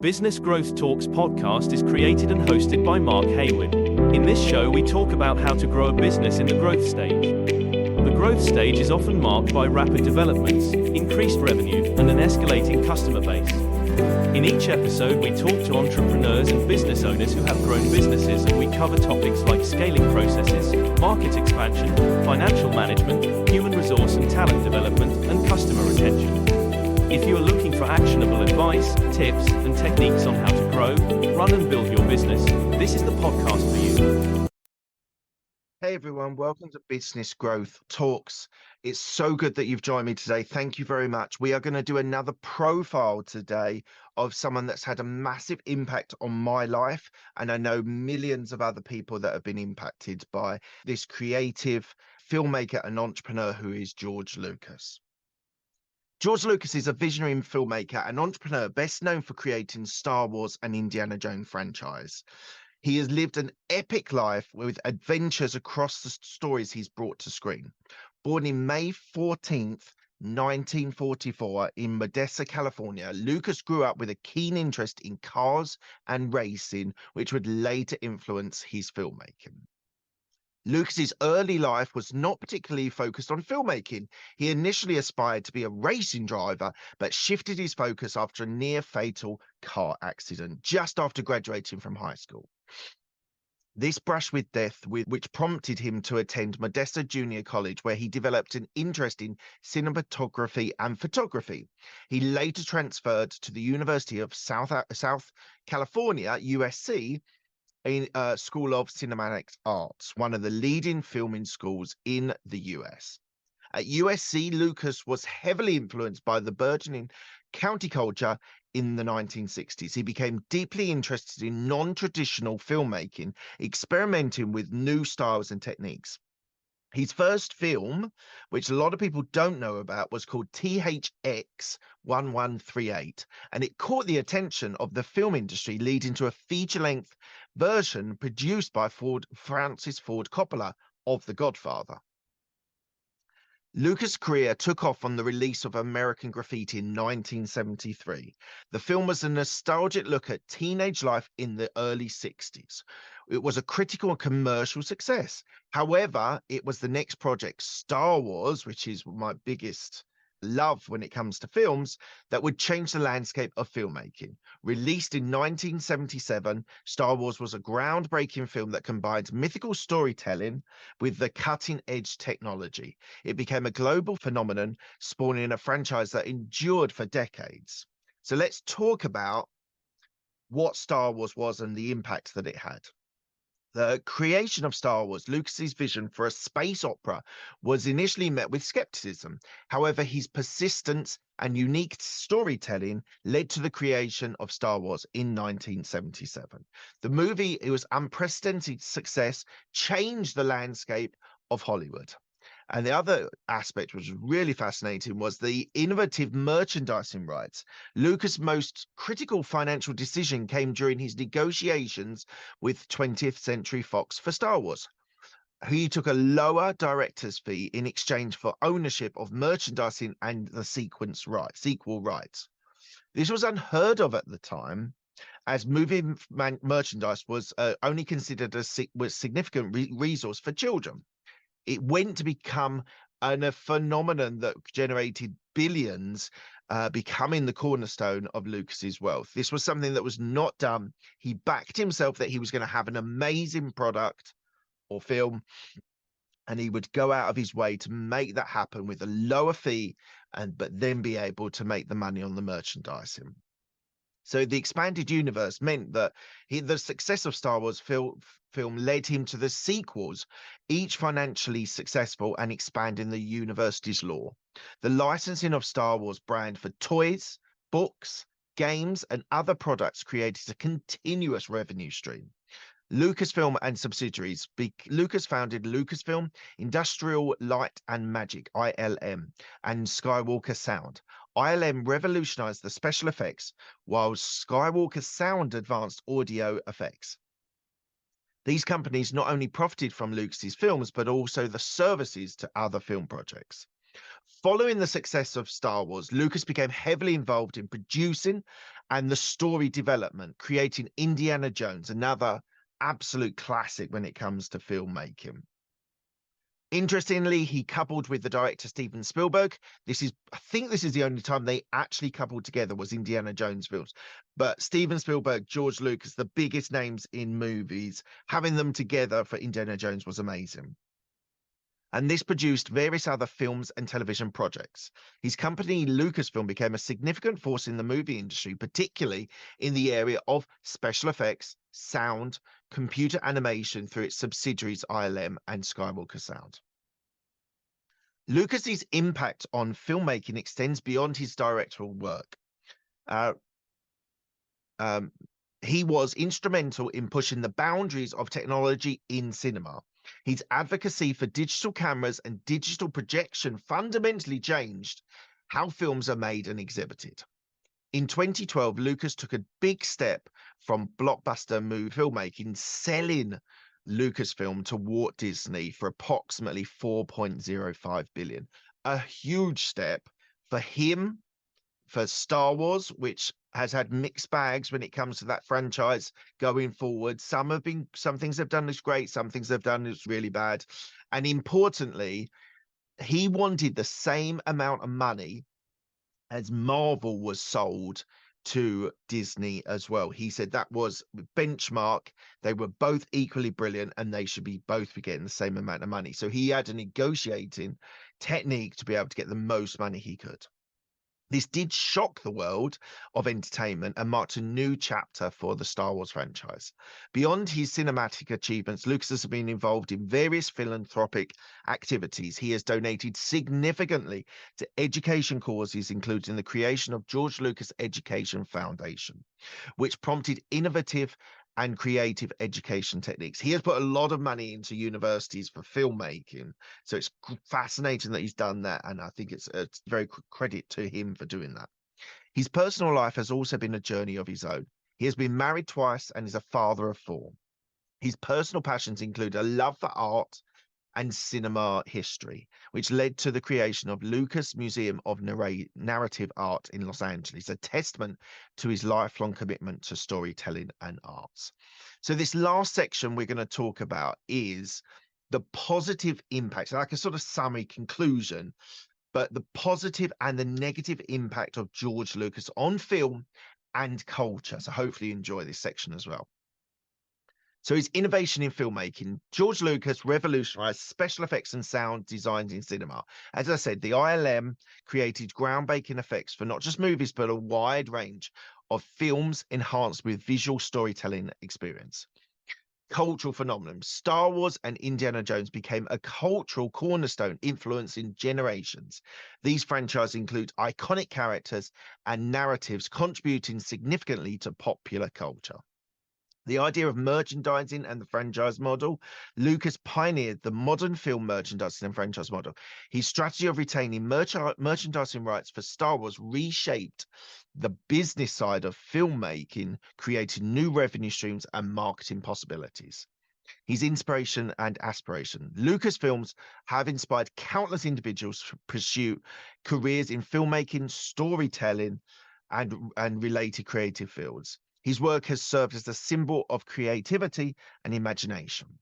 Business Growth Talks podcast is created and hosted by Mark Hayward. In this show, we talk about how to grow a business in the growth stage. The growth stage is often marked by rapid developments, increased revenue, and an escalating customer base. In each episode, we talk to entrepreneurs and business owners who have grown businesses, and we cover topics like scaling processes, market expansion, financial management, human resource and talent development, and customer retention. If you are looking for actionable advice, tips, and techniques on how to grow, run and build your business, this is the podcast for you. Hey everyone, welcome to Business Growth Talks. It's so good that you've joined me today. Thank you very much. We are going to do another profile today of someone that's had a massive impact on my life, and I know millions of other people that have been impacted by this creative filmmaker and entrepreneur who is George Lucas. George Lucas is a visionary filmmaker and entrepreneur best known for creating Star Wars and Indiana Jones franchise. He has lived an epic life with adventures across the stories he's brought to screen. Born in May 14th, 1944 in Modesto, California, Lucas grew up with a keen interest in cars and racing, which would later influence his filmmaking. Lucas's early life was not particularly focused on filmmaking. He initially aspired to be a racing driver, but shifted his focus after a near-fatal car accident just after graduating from high school. This brush with death, which prompted him to attend Modesto Junior College, where he developed an interest in cinematography and photography. He later transferred to the University of South California, USC, School of Cinematic Arts, one of the leading filming schools in the US. At USC, Lucas was heavily influenced by the burgeoning counterculture in the 1960s. He became deeply interested in non-traditional filmmaking, experimenting with new styles and techniques. His first film, which a lot of people don't know about, was called THX 1138, and it caught the attention of the film industry, leading to a feature-length version produced by Francis Ford Coppola of The Godfather. Lucas' career took off on the release of American Graffiti in 1973. The film was a nostalgic look at teenage life in the early 60s. It was a critical and commercial success. However, it was the next project, Star Wars, which is my biggest love when it comes to films, that would change the landscape of filmmaking. Released in 1977, Star Wars was a groundbreaking film that combines mythical storytelling with the cutting-edge technology. It became a global phenomenon, spawning a franchise that endured for decades. So let's talk about what Star Wars was and the impact that it had. The creation of Star Wars, Lucas's vision for a space opera, was initially met with skepticism. However, his persistence and unique storytelling led to the creation of Star Wars in 1977. The movie, it was unprecedented success, changed the landscape of Hollywood. And the other aspect, which was really fascinating, was the innovative merchandising rights. Lucas' most critical financial decision came during his negotiations with 20th Century Fox for Star Wars. He took a lower director's fee in exchange for ownership of merchandising and the sequel rights. This was unheard of at the time, as movie merchandise was only considered a significant resource for children. It went to become a phenomenon that generated billions, becoming the cornerstone of Lucas's wealth. This was something that was not done. He backed himself that he was going to have an amazing product or film, and he would go out of his way to make that happen with a lower fee, but then be able to make the money on the merchandising. So the expanded universe meant that the success of Star Wars film led him to the sequels, each financially successful and expanding the university's lore. The licensing of Star Wars brand for toys, books, games, and other products created a continuous revenue stream. Lucasfilm and subsidiaries. Lucas founded Lucasfilm, Industrial Light and Magic, ILM, and Skywalker Sound. ILM revolutionized the special effects, while Skywalker Sound advanced audio effects. These companies not only profited from Lucas's films, but also the services to other film projects. Following the success of Star Wars, Lucas became heavily involved in producing and the story development, creating Indiana Jones, another absolute classic when it comes to filmmaking. Interestingly, he coupled with the director Steven Spielberg. I think this is the only time they actually coupled together was Indiana Jones films. But Steven Spielberg, George Lucas, the biggest names in movies, having them together for Indiana Jones was amazing. And this produced various other films and television projects. His company, Lucasfilm, became a significant force in the movie industry, particularly in the area of special effects, sound, computer animation through its subsidiaries ILM and Skywalker Sound. Lucas's impact on filmmaking extends beyond his directorial work. Uh, um, he was instrumental in pushing the boundaries of technology in cinema. His advocacy for digital cameras and digital projection fundamentally changed how films are made and exhibited. In 2012, Lucas took a big step from blockbuster movie filmmaking, selling Lucasfilm to Walt Disney for approximately 4.05 billion. A huge step for him, for Star Wars, which has had mixed bags when it comes to that franchise going forward. Some things they've done is great, some things they've done is really bad. And importantly, he wanted the same amount of money as Marvel was sold to Disney as well. He said that was benchmark. They were both equally brilliant and they should be both be getting the same amount of money. So he had a negotiating technique to be able to get the most money he could. This did shock the world of entertainment and marked a new chapter for the Star Wars franchise. Beyond his cinematic achievements, Lucas has been involved in various philanthropic activities. He has donated significantly to education causes, including the creation of George Lucas Education Foundation, which prompted innovative and creative education techniques. He has put a lot of money into universities for filmmaking. So it's fascinating that he's done that. And I think it's very credit to him for doing that. His personal life has also been a journey of his own. He has been married twice and is a father of 4. His personal passions include a love for art and cinema history, which led to the creation of Lucas Museum of Narrative Art in Los Angeles, a testament to his lifelong commitment to storytelling and arts. So this last section we're going to talk about is the positive impact, like a sort of summary conclusion, but the positive and the negative impact of George Lucas on film and culture. So hopefully you enjoy this section as well. So his innovation in filmmaking, George Lucas revolutionized special effects and sound designs in cinema. As I said, the ILM created groundbreaking effects for not just movies, but a wide range of films enhanced with visual storytelling experience. Cultural phenomenon. Star Wars and Indiana Jones became a cultural cornerstone influencing generations. These franchises include iconic characters and narratives contributing significantly to popular culture. The idea of merchandising and the franchise model, Lucas pioneered the modern film merchandising and franchise model. His strategy of retaining merchandising rights for Star Wars reshaped the business side of filmmaking, creating new revenue streams and marketing possibilities. His inspiration and aspiration. Lucasfilms have inspired countless individuals to pursue careers in filmmaking, storytelling, and related creative fields. His work has served as a symbol of creativity and imagination.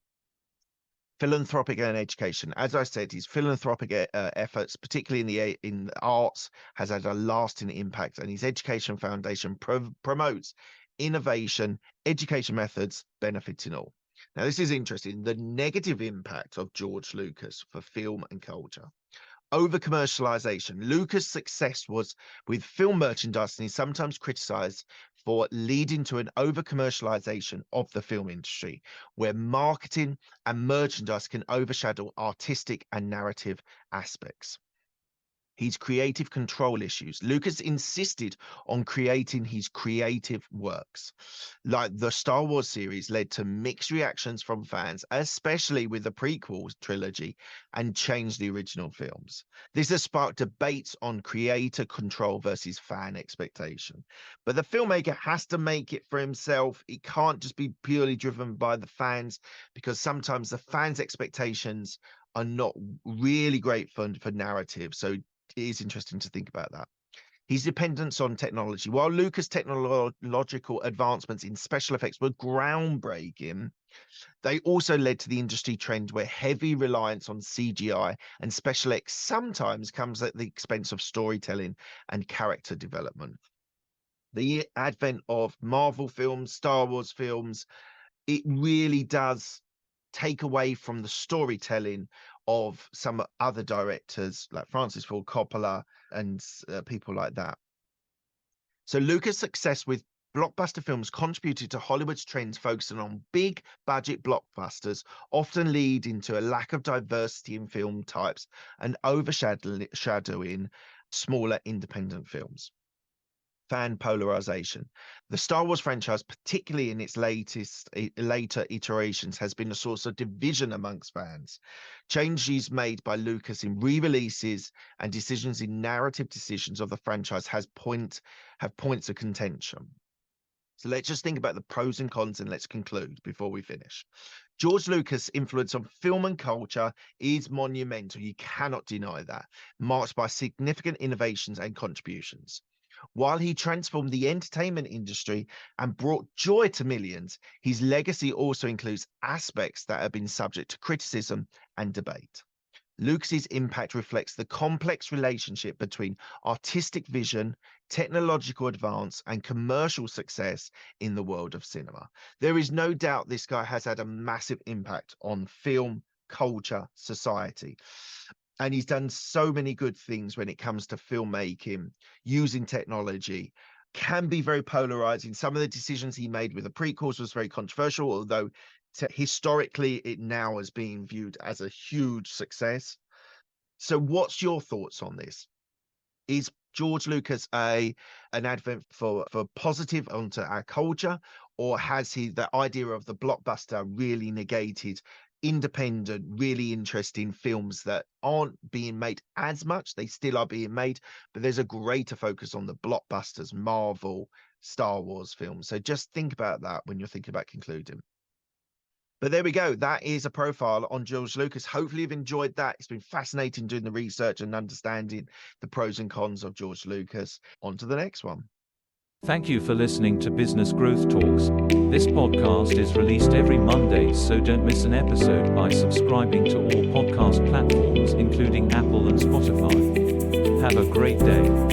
Philanthropic and education. As I said, his philanthropic efforts, particularly in the arts, has had a lasting impact, and his education foundation promotes innovation, education methods, benefiting all. Now, this is interesting. The negative impact of George Lucas for film and culture. Over commercialization. Lucas' success was with film merchandising is sometimes criticized for leading to an over commercialization of the film industry, where marketing and merchandise can overshadow artistic and narrative aspects. His creative control issues. Lucas insisted on creating his creative works. Like the Star Wars series led to mixed reactions from fans, especially with the prequel trilogy, and changed the original films. This has sparked debates on creator control versus fan expectation. But the filmmaker has to make it for himself. It can't just be purely driven by the fans, because sometimes the fans' expectations are not really great for narrative. So it is interesting to think about that. his dependence on technology. While Lucas' technological advancements in special effects were groundbreaking, they also led to the industry trend where heavy reliance on CGI and special effects sometimes comes at the expense of storytelling and character development. The advent of Marvel films, Star Wars films, it really does take away from the storytelling of some other directors like Francis Ford Coppola and people like that. So Lucas' success with blockbuster films contributed to Hollywood's trends focusing on big budget blockbusters, often leading to a lack of diversity in film types and overshadowing smaller independent films. Fan polarization. The Star Wars franchise, particularly in its later iterations, has been a source of division amongst fans. Changes made by Lucas in re-releases and decisions in narrative decisions of the franchise have points of contention. So let's just think about the pros and cons and let's conclude before we finish. George Lucas' influence on film and culture is monumental. You cannot deny that, marked by significant innovations and contributions. While he transformed the entertainment industry and brought joy to millions, his legacy also includes aspects that have been subject to criticism and debate. Lucas's impact reflects the complex relationship between artistic vision, technological advance, and commercial success in the world of cinema. There is no doubt this guy has had a massive impact on film, culture, society. And he's done so many good things when it comes to filmmaking, using technology. Can be very polarizing. Some of the decisions he made with the prequels was very controversial, although historically it now is being viewed as a huge success. So what's your thoughts on this? Is George Lucas an advent for positive onto our culture, or has the idea of the blockbuster really negated independent, really interesting films that aren't being made as much? They still are being made, but there's a greater focus on the blockbusters, Marvel, Star Wars films. So just think about that when you're thinking about concluding. But there we go. That is a profile on George Lucas. Hopefully you've enjoyed that. It's been fascinating doing the research and understanding the pros and cons of George Lucas. On to the next one. Thank you for listening to Business Growth Talks. This podcast is released every Monday, so don't miss an episode by subscribing to all podcast platforms, including Apple and Spotify. Have a great day.